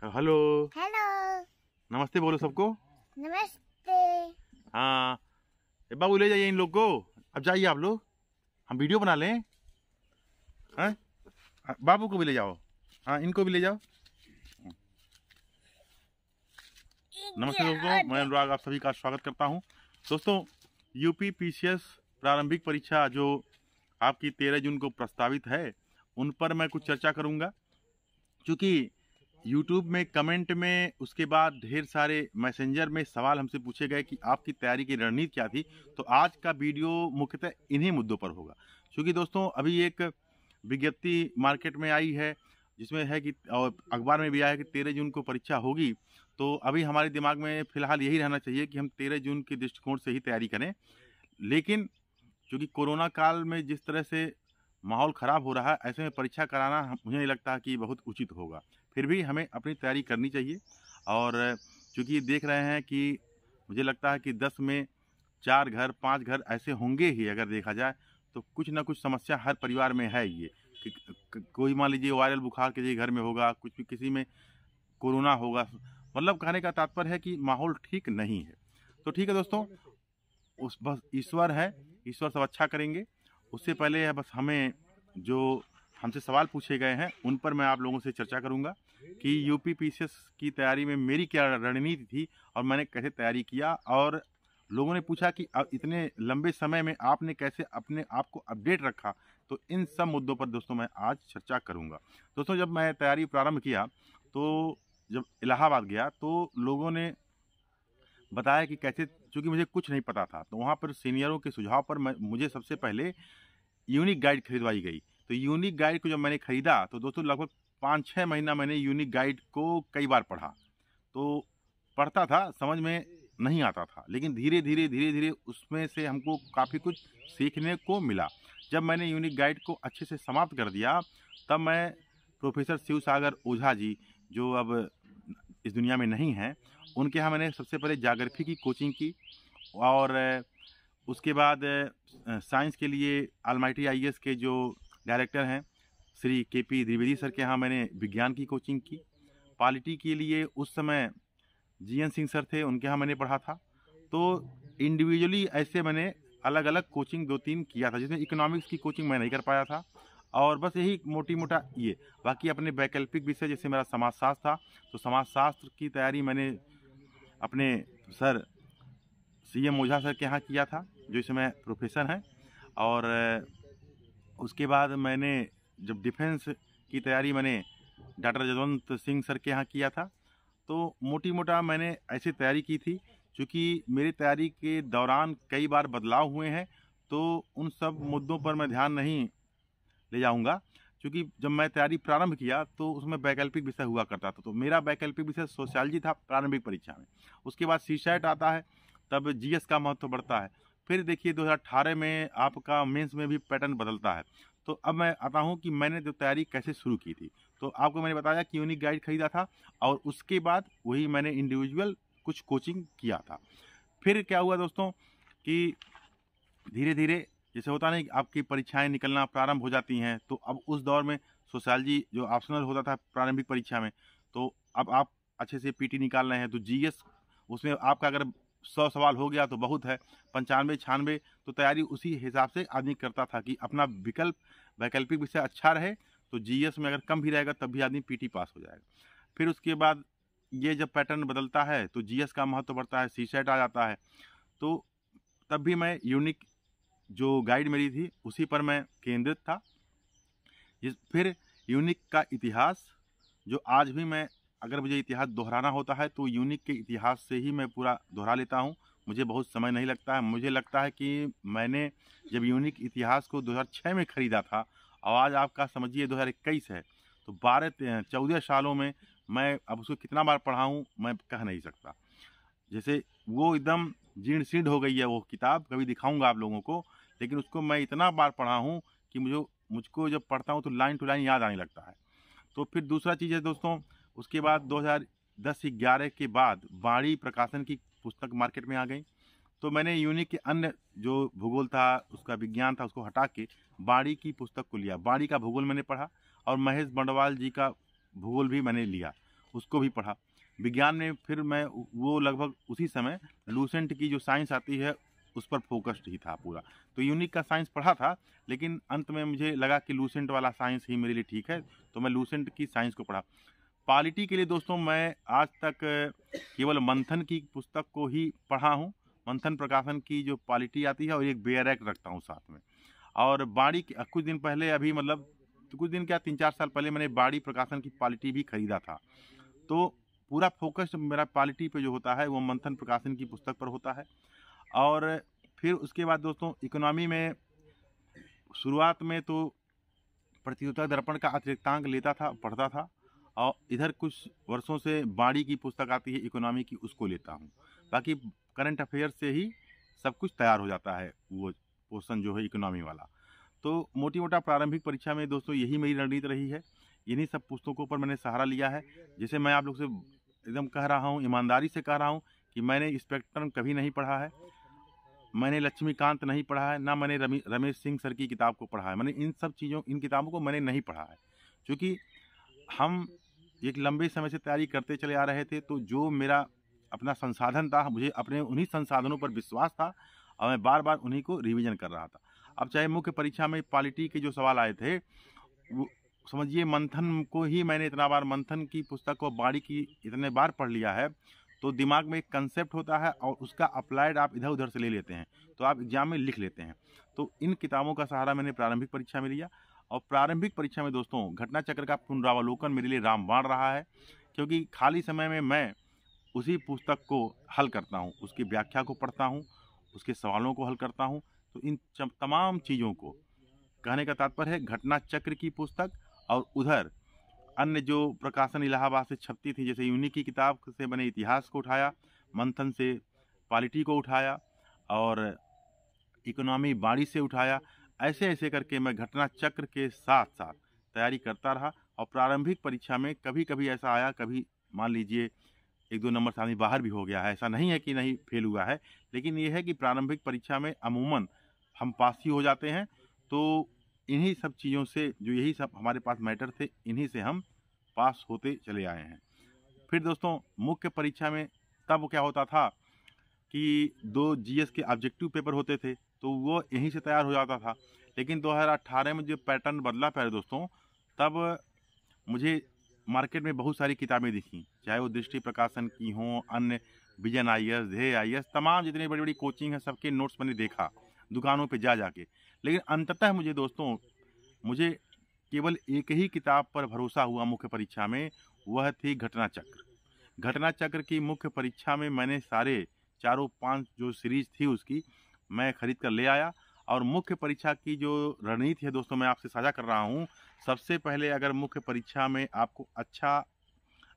Hello. Hello. नमस्ते बोलो सबको। नमस्ते। हाँ, बाबू ले जाइए इन लोग को। अब जाइए आप लोग, हम वीडियो बना लें। हाँ, बाबू को भी ले जाओ। हाँ, इनको भी ले जाओ। नमस्ते दोस्तों, मैं अनुराग आप सभी का स्वागत करता हूं। दोस्तों, यूपी पीसीएस प्रारंभिक परीक्षा जो आपकी 13 जून को प्रस्तावित है, उन पर मैं कुछ चर्चा करूंगा। क्योंकि यूट्यूब में कमेंट में, उसके बाद ढेर सारे मैसेंजर में सवाल हमसे पूछे गए कि आपकी तैयारी की रणनीति क्या थी। तो आज का वीडियो मुख्यतः इन्हीं मुद्दों पर होगा। क्योंकि दोस्तों, अभी एक विज्ञप्ति मार्केट में आई है जिसमें है कि, और अखबार में भी आया है कि 13 जून को परीक्षा होगी। तो अभी हमारे दिमाग में फिलहाल यही रहना चाहिए कि हम 13 जून के दृष्टिकोण से ही तैयारी करें। लेकिन क्योंकि कोरोना काल में जिस तरह से माहौल ख़राब हो रहा है, ऐसे में परीक्षा कराना मुझे नहीं लगता कि बहुत उचित होगा। फिर भी हमें अपनी तैयारी करनी चाहिए। और चूँकि देख रहे हैं कि मुझे लगता है कि 10 में 4 घर 5 घर ऐसे होंगे ही, अगर देखा जाए तो कुछ ना कुछ समस्या हर परिवार में है। ये कि कोई मान लीजिए वायरल बुखार किसी घर में होगा, कुछ भी किसी में कोरोना होगा। मतलब कहने का तात्पर्य है कि माहौल ठीक नहीं है। तो ठीक है दोस्तों, उस बस ईश्वर है, ईश्वर सब अच्छा करेंगे। उससे पहले है बस हमें जो हमसे सवाल पूछे गए हैं उन पर मैं आप लोगों से चर्चा करूंगा कि यूपी पीसीएस की तैयारी में मेरी क्या रणनीति थी और मैंने कैसे तैयारी किया। और लोगों ने पूछा कि अब इतने लंबे समय में आपने कैसे अपने आप को अपडेट रखा। तो इन सब मुद्दों पर दोस्तों मैं आज चर्चा करूंगा। दोस्तों, जब मैं तैयारी प्रारंभ किया तो जब इलाहाबाद गया तो लोगों ने बताया कि कैसे, चूँकि मुझे कुछ नहीं पता था, तो वहाँ पर सीनियरों के सुझाव पर मुझे सबसे पहले यूनिक गाइड खरीदवाई गई। तो यूनिक गाइड को जब मैंने खरीदा तो दोस्तों लगभग 5-6 महीना मैंने यूनिक गाइड को कई बार पढ़ा। तो पढ़ता था, समझ में नहीं आता था, लेकिन धीरे धीरे उसमें से हमको काफ़ी कुछ सीखने को मिला। जब मैंने यूनिक गाइड को अच्छे से समाप्त कर दिया, तब मैं प्रोफेसर शिव सागर ओझा जी, जो अब इस दुनिया में नहीं हैं, उनके यहाँ मैंने सबसे पहले ज्योग्राफी की कोचिंग की। और उसके बाद साइंस के लिए ऑलमाइटी आईएएस के जो डायरेक्टर हैं श्री केपी द्विवेदी सर के यहाँ मैंने विज्ञान की कोचिंग की। पॉलिटी के लिए उस समय जीएन सिंह सर थे, उनके यहाँ मैंने पढ़ा था। तो इंडिविजुअली ऐसे मैंने अलग अलग कोचिंग 2-3 किया था, जिसमें इकोनॉमिक्स की कोचिंग मैं नहीं कर पाया था। और बस यही मोटी मोटा ये, बाकी अपने वैकल्पिक विषय जैसे मेरा समाजशास्त्र था, तो समाजशास्त्र की तैयारी मैंने अपने सर सीएम ओझा सर के यहाँ किया था, जो इस समय प्रोफेसर हैं। और उसके बाद मैंने जब डिफेंस की तैयारी मैंने डॉक्टर जसवंत सिंह सर के यहाँ किया था। तो मोटी मोटा मैंने ऐसी तैयारी की थी। क्योंकि मेरी तैयारी के दौरान कई बार बदलाव हुए हैं, तो उन सब मुद्दों पर मैं ध्यान नहीं ले जाऊंगा। क्योंकि जब मैं तैयारी प्रारंभ किया तो उसमें वैकल्पिक विषय हुआ करता था। तो मेरा वैकल्पिक विषय सोशियोलॉजी था प्रारंभिक परीक्षा में। उसके बाद सीसैट आता है, तब जीएस का महत्व बढ़ता है। फिर देखिए 2018 में आपका मेंस में भी पैटर्न बदलता है। तो अब मैं आता हूँ कि मैंने जो तैयारी कैसे शुरू की थी। तो आपको मैंने बताया कि यूनिक गाइड खरीदा था, और उसके बाद वही मैंने इंडिविजुअल कुछ कोचिंग किया था। फिर क्या हुआ दोस्तों कि धीरे धीरे जैसे होता नहीं, आपकी परीक्षाएं निकलना प्रारंभ हो जाती हैं। तो अब उस दौर में सोशियोलॉजी जो ऑप्शनल होता था प्रारंभिक परीक्षा में, तो अब आप अच्छे से पीटी निकाल रहे हैं। तो जीएस, उसमें आपका अगर 100 सवाल हो गया तो बहुत है, 95-96 तो तैयारी उसी हिसाब से आदमी करता था कि अपना वैकल्पिक विषय अच्छा रहे। तो जीएस में अगर कम भी रहेगा तब भी आदमी पीटी पास हो जाएगा। फिर उसके बाद ये जब पैटर्न बदलता है तो जीएस का महत्व बढ़ता है, सीसैट आ जाता है। तो तब भी मैं यूनिक जो गाइड मेरी थी उसी पर मैं केंद्रित था। फिर यूनिक का इतिहास, जो आज भी मैं, अगर मुझे इतिहास दोहराना होता है तो यूनिक के इतिहास से ही मैं पूरा दोहरा लेता हूँ। मुझे बहुत समय नहीं लगता है। मुझे लगता है कि मैंने जब यूनिक इतिहास को 2006 में ख़रीदा था, और आज आपका समझिए 2021 है, तो 14 सालों में मैं अब उसको कितना बार पढ़ा हूँ मैं कह नहीं सकता। जैसे वो एकदम जीर्ण शीर्ण हो गई है वो किताब, कभी दिखाऊंगा आप लोगों को। लेकिन उसको मैं इतना बार पढ़ा हूँ कि मुझको जब पढ़ता हूँ तो लाइन टू लाइन याद आने लगता है। तो फिर दूसरा चीज़ है दोस्तों, उसके बाद 2010-11 के बाद बाणी प्रकाशन की पुस्तक मार्केट में आ गई। तो मैंने यूनिक के अन्य जो भूगोल था, उसका विज्ञान था, उसको हटा के बाणी की पुस्तक को लिया। बाणी का भूगोल मैंने पढ़ा, और महेश बंडवाल जी का भूगोल भी मैंने लिया। उसको भी पढ़ा। विज्ञान में फिर मैं वो लगभग उसी समय लूसेंट की जो साइंस आती है उस पर फोकस्ड ही था पूरा। तो यूनिक का साइंस पढ़ा था, लेकिन अंत में मुझे लगा कि लूसेंट वाला साइंस ही मेरे लिए ठीक है, तो मैं लूसेंट की साइंस को पढ़ा। पॉलिटी के लिए दोस्तों मैं आज तक केवल मंथन की पुस्तक को ही पढ़ा हूँ। मंथन प्रकाशन की जो पॉलिटी आती है और एक बेयर एक्ट रखता हूँ साथ में। और बाड़ी कुछ दिन पहले, अभी मतलब कुछ दिन क्या 3-4 साल पहले मैंने बाड़ी प्रकाशन की पॉलिटी भी खरीदा था। तो पूरा फोकस मेरा पॉलिटी पे जो होता है वो मंथन प्रकाशन की पुस्तक पर होता है। और फिर उसके बाद दोस्तों इकोनॉमी में शुरुआत में तो प्रतियोगिता दर्पण का अतिरिक्तांक लेता था, पढ़ता था, और इधर कुछ वर्षों से बाड़ी की पुस्तक आती है इकोनॉमी की, उसको लेता हूँ। बाकी करंट अफेयर से ही सब कुछ तैयार हो जाता है, वो पोर्शन जो है इकोनॉमी वाला। तो मोटी मोटा प्रारंभिक परीक्षा में दोस्तों यही मेरी रणनीति रही है। इन्हीं सब पुस्तकों पर मैंने सहारा लिया है। जैसे मैं आप लोग से एकदम कह रहा हूँ, ईमानदारी से कह रहा हूँ कि मैंने स्पेक्ट्रम कभी नहीं पढ़ा है, मैंने लक्ष्मीकांत नहीं पढ़ा है, ना मैंने रमेश सिंह सर की किताब को पढ़ा है। मैंने इन किताबों को मैंने नहीं पढ़ा है, क्योंकि हम एक लंबे समय से तैयारी करते चले आ रहे थे। तो जो मेरा अपना संसाधन था, मुझे अपने उन्हीं संसाधनों पर विश्वास था और मैं बार बार उन्हीं को रिवीजन कर रहा था। अब चाहे मुख्य परीक्षा में पॉलिटी के जो सवाल आए थे, वो समझिए मंथन को ही मैंने इतना बार, मंथन की पुस्तक को बाड़ी की इतने बार पढ़ लिया है, तो दिमाग में एक कंसेप्ट होता है और उसका अप्लाइड आप इधर उधर से ले लेते हैं, तो आप एग्जाम में लिख लेते हैं। तो इन किताबों का सहारा मैंने प्रारंभिक परीक्षा में लिया। और प्रारंभिक परीक्षा में दोस्तों घटना चक्र का पुनरावलोकन मेरे लिए रामबाण रहा है, क्योंकि खाली समय में मैं उसी पुस्तक को हल करता हूँ, उसकी व्याख्या को पढ़ता हूँ, उसके सवालों को हल करता हूँ। तो इन तमाम चीज़ों को कहने का तात्पर्य है, घटना चक्र की पुस्तक और उधर अन्य जो प्रकाशन इलाहाबाद से छपती थी, जैसे यूनिक की किताब से मैंने इतिहास को उठाया, मंथन से पॉलिटी को उठाया और इकोनॉमी बाड़ी से उठाया। ऐसे ऐसे करके मैं घटना चक्र के साथ साथ तैयारी करता रहा। और प्रारंभिक परीक्षा में कभी कभी ऐसा आया, कभी मान लीजिए 1-2 नंबर से आदमी बाहर भी हो गया है, ऐसा नहीं है कि नहीं फेल हुआ है, लेकिन ये है कि प्रारंभिक परीक्षा में अमूमन हम पास ही हो जाते हैं। तो इन्हीं सब चीज़ों से, जो यही सब हमारे पास मैटर थे, इन्हीं से हम पास होते चले आए हैं। फिर दोस्तों मुख्य परीक्षा में तब क्या होता था कि 2 जीएस के ऑब्जेक्टिव पेपर होते थे, तो वो यहीं से तैयार हो जाता था। लेकिन 2018 में जो पैटर्न बदला प्यारे दोस्तों, तब मुझे मार्केट में बहुत सारी किताबें दिखी, चाहे वो दृष्टि प्रकाशन की हों, अन्य विजन आईएएस, ध्येय आईएएस, तमाम जितनी बड़ी बड़ी कोचिंग है सबके नोट्स मैंने देखा दुकानों पे जा जाके। लेकिन अंततः मुझे दोस्तों, मुझे केवल एक ही किताब पर भरोसा हुआ मुख्य परीक्षा में, वह थी घटना चक्र। घटना चक्र की मुख्य परीक्षा में मैंने सारे 4-5 जो सीरीज थी उसकी मैं खरीद कर ले आया। और मुख्य परीक्षा की जो रणनीति है दोस्तों, मैं आपसे साझा कर रहा हूँ। सबसे पहले अगर मुख्य परीक्षा में आपको अच्छा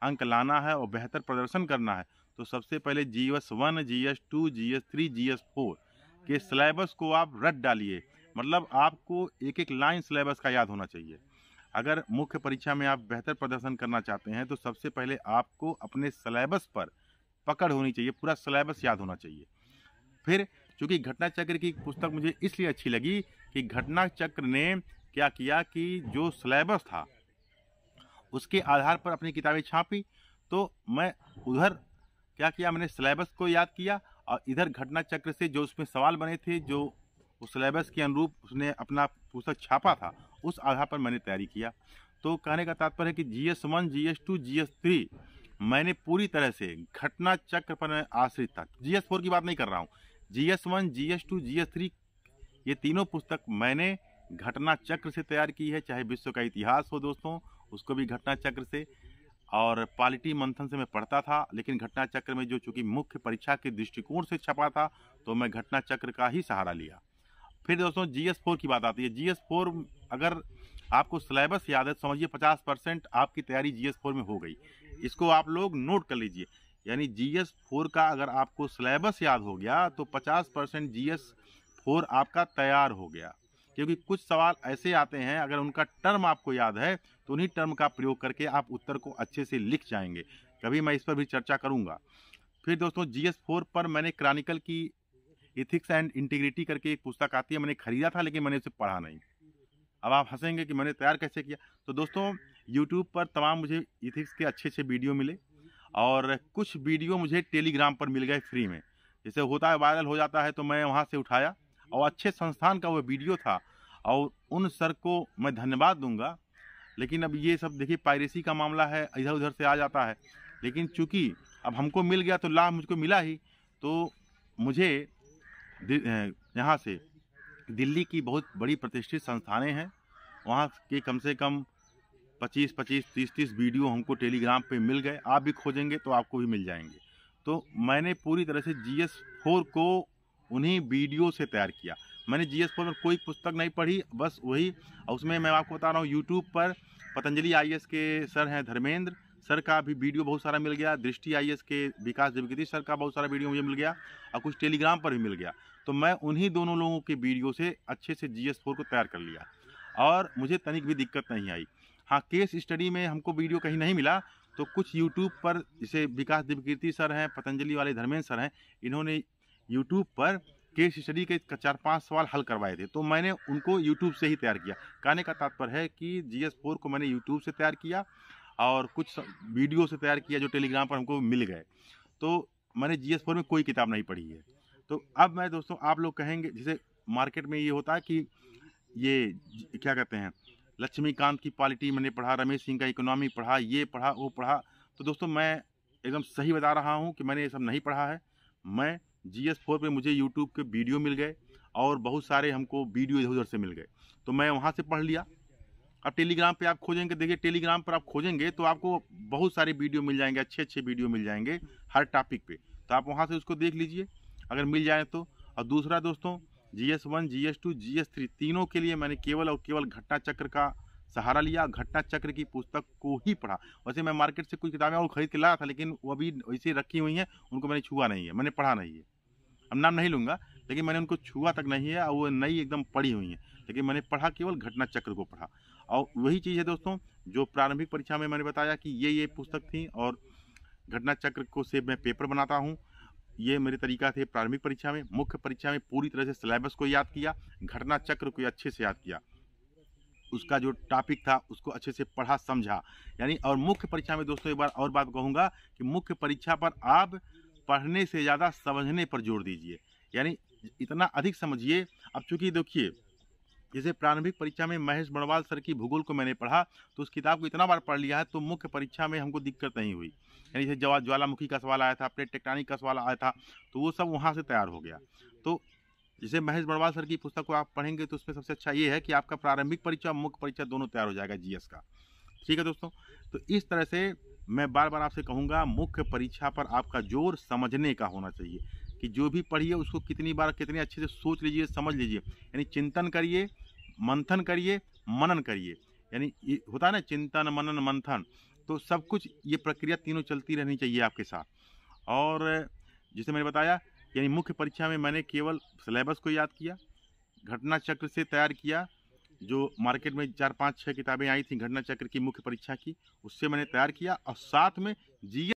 अंक लाना है और बेहतर प्रदर्शन करना है, तो सबसे पहले GS1, GS2, GS3, GS4 के सिलेबस को आप रट डालिए। मतलब आपको एक एक लाइन सिलेबस का याद होना चाहिए। अगर मुख्य परीक्षा में आप बेहतर प्रदर्शन करना चाहते हैं, तो सबसे पहले आपको अपने सिलेबस पर पकड़ होनी चाहिए, पूरा सिलेबस याद होना चाहिए। फिर चूँकि घटना चक्र की पुस्तक मुझे इसलिए अच्छी लगी कि घटना चक्र ने क्या किया कि जो सिलेबस था उसके आधार पर अपनी किताबें छापी। तो मैं उधर क्या किया, मैंने सिलेबस को याद किया और इधर घटना चक्र से जो उसमें सवाल बने थे, जो उस सिलेबस के अनुरूप उसने अपना पुस्तक छापा था, उस आधार पर मैंने तैयारी किया। तो कहने का तात्पर्य है कि GS1, GS2, GS3 मैंने पूरी तरह से घटना चक्र पर आश्रित था। GS4 की बात नहीं कर रहा हूँ, GS1, GS2, GS3 ये तीनों पुस्तक मैंने घटना चक्र से तैयार की है। चाहे विश्व का इतिहास हो दोस्तों, उसको भी घटना चक्र से, और पॉलिटी मंथन से मैं पढ़ता था, लेकिन घटना चक्र में जो चूँकि मुख्य परीक्षा के दृष्टिकोण से छपा था, तो मैं घटना चक्र का ही सहारा लिया। फिर दोस्तों GS4 की बात आती है। GS4 अगर आपको सिलेबस याद है, समझिए 50% आपकी तैयारी GS4 में हो गई। इसको आप लोग नोट कर लीजिए, यानी GS4 का अगर आपको सिलेबस याद हो गया तो 50% GS4 आपका तैयार हो गया। क्योंकि कुछ सवाल ऐसे आते हैं, अगर उनका टर्म आपको याद है तो उन्हीं टर्म का प्रयोग करके आप उत्तर को अच्छे से लिख जाएंगे। कभी मैं इस पर भी चर्चा करूंगा। फिर दोस्तों GS4 पर मैंने क्रॉनिकल की एथिक्स एंड इंटीग्रिटी करके एक पुस्तक आती है, मैंने खरीदा था लेकिन मैंने उसे पढ़ा नहीं। अब आप हंसेंगे कि मैंने तैयार कैसे किया। तो दोस्तों यूट्यूब पर तमाम मुझे इथिक्स के अच्छे वीडियो मिले और कुछ वीडियो मुझे टेलीग्राम पर मिल गए फ्री में। जैसे होता है वायरल हो जाता है तो मैं वहाँ से उठाया और अच्छे संस्थान का वो वीडियो था और उन सर को मैं धन्यवाद दूंगा। लेकिन अब ये सब देखिए पायरेसी का मामला है, इधर उधर से आ जाता है। लेकिन चूंकि अब हमको मिल गया तो लाभ मुझको मिला ही, तो मुझे यहाँ से दिल्ली की बहुत बड़ी प्रतिष्ठित संस्थानें हैं, वहाँ के कम से कम 25-25, 30-30 वीडियो हमको टेलीग्राम पे मिल गए। आप भी खोजेंगे तो आपको भी मिल जाएंगे। तो मैंने पूरी तरह से GS4 को उन्हीं वीडियो से तैयार किया। मैंने GS4 में कोई पुस्तक नहीं पढ़ी, बस वही। उसमें मैं आपको बता रहा हूँ, यूट्यूब पर पतंजलि IAS के सर हैं धर्मेंद्र सर का भी वीडियो बहुत सारा मिल गया, दृष्टि IAS के विकास देवकीर्ति सर का बहुत सारा वीडियो मुझे मिल गया और कुछ टेलीग्राम पर भी मिल गया। तो मैं उन्हीं दोनों लोगों के वीडियो से अच्छे से GS4 को तैयार कर लिया और मुझे तनिक भी दिक्कत नहीं आई। हाँ, केस स्टडी में हमको वीडियो कहीं नहीं मिला तो कुछ यूट्यूब पर, जैसे विकास देवकीर्ति सर हैं, पतंजलि वाले धर्मेंद्र सर हैं, इन्होंने यूट्यूब पर केस स्टडी के 4-5 सवाल हल करवाए थे, तो मैंने उनको यूट्यूब से ही तैयार किया। कहने का तात्पर्य है कि GS4 को मैंने यूट्यूब से तैयार किया और कुछ वीडियो से तैयार किया जो टेलीग्राम पर हमको मिल गए। तो मैंने GS4 में कोई किताब नहीं पढ़ी है। तो अब मैं दोस्तों, आप लोग कहेंगे जैसे मार्केट में ये होता है कि ये क्या कहते हैं, लक्ष्मीकांत की पॉलिटी मैंने पढ़ा, रमेश सिंह का इकोनॉमी पढ़ा, ये पढ़ा, वो पढ़ा। तो दोस्तों मैं एकदम सही बता रहा हूँ कि मैंने ये सब नहीं पढ़ा है। मैं GS4 पे मुझे यूट्यूब के वीडियो मिल गए और बहुत सारे हमको वीडियो इधर उधर से मिल गए, तो मैं वहाँ से पढ़ लिया। अब टेलीग्राम पे आप खोजेंगे, देखिए टेलीग्राम पर आप खोजेंगे तो आपको बहुत सारे वीडियो मिल जाएंगे, अच्छे वीडियो मिल जाएंगे हर टॉपिक पे, तो आप वहाँ से उसको देख लीजिए अगर मिल जाए तो। और दूसरा दोस्तों, GS1, GS2, GS3 तीनों के लिए मैंने केवल और केवल घटना चक्र का सहारा लिया। घटना चक्र की पुस्तक को ही पढ़ा। वैसे मैं मार्केट से कुछ किताबें और खरीद के लाया था, लेकिन वो अभी वैसे रखी हुई हैं, उनको मैंने छुआ नहीं है, मैंने पढ़ा नहीं है। अब नाम नहीं लूँगा, लेकिन मैंने उनको छुआ तक नहीं है और वो नई एकदम पढ़ी हुई हैं, लेकिन मैंने पढ़ा केवल घटना चक्र को पढ़ा। और वही चीज़ है दोस्तों जो प्रारंभिक परीक्षा में मैंने बताया कि ये पुस्तक थी और घटना चक्र को से मैं पेपर बनाता हूँ। ये मेरे तरीका थे प्रारंभिक परीक्षा में। मुख्य परीक्षा में पूरी तरह से सिलेबस को याद किया, घटना चक्र को अच्छे से याद किया, उसका जो टॉपिक था उसको अच्छे से पढ़ा समझा। यानी और मुख्य परीक्षा में दोस्तों एक बार और बात कहूँगा कि मुख्य परीक्षा पर आप पढ़ने से ज़्यादा समझने पर जोर दीजिए, यानी इतना अधिक समझिए। अब चूँकि देखिए, जैसे प्रारंभिक परीक्षा में महेश बड़वाल सर की भूगोल को मैंने पढ़ा तो उस किताब को इतना बार पढ़ लिया है तो मुख्य परीक्षा में हमको दिक्कत नहीं हुई। यानी जैसे ज्वालामुखी का सवाल आया था, प्लेट टेक्टोनिक का सवाल आया था, तो वो सब वहाँ से तैयार हो गया। तो जैसे महेश बड़वाल सर की पुस्तक को आप पढ़ेंगे तो उसमें सबसे अच्छा ये है कि आपका प्रारंभिक परीक्षा और मुख्य परीक्षा दोनों तैयार हो जाएगा GS का। ठीक है दोस्तों, तो इस तरह से मैं बार बार आपसे कहूँगा, मुख्य परीक्षा पर आपका जोर समझने का होना चाहिए कि जो भी पढ़िए उसको कितनी बार कितने अच्छे से सोच लीजिए, समझ लीजिए। यानी चिंतन करिए, मंथन करिए, मनन करिए। यानी ये होता है ना, चिंतन, मनन, मंथन, तो सब कुछ ये प्रक्रिया तीनों चलती रहनी चाहिए आपके साथ। और जैसे मैंने बताया, यानी मुख्य परीक्षा में मैंने केवल सिलेबस को याद किया, घटना चक्र से तैयार किया, जो मार्केट में 4-5-6 किताबें आई थी घटना चक्र की मुख्य परीक्षा की, उससे मैंने तैयार किया और साथ में GS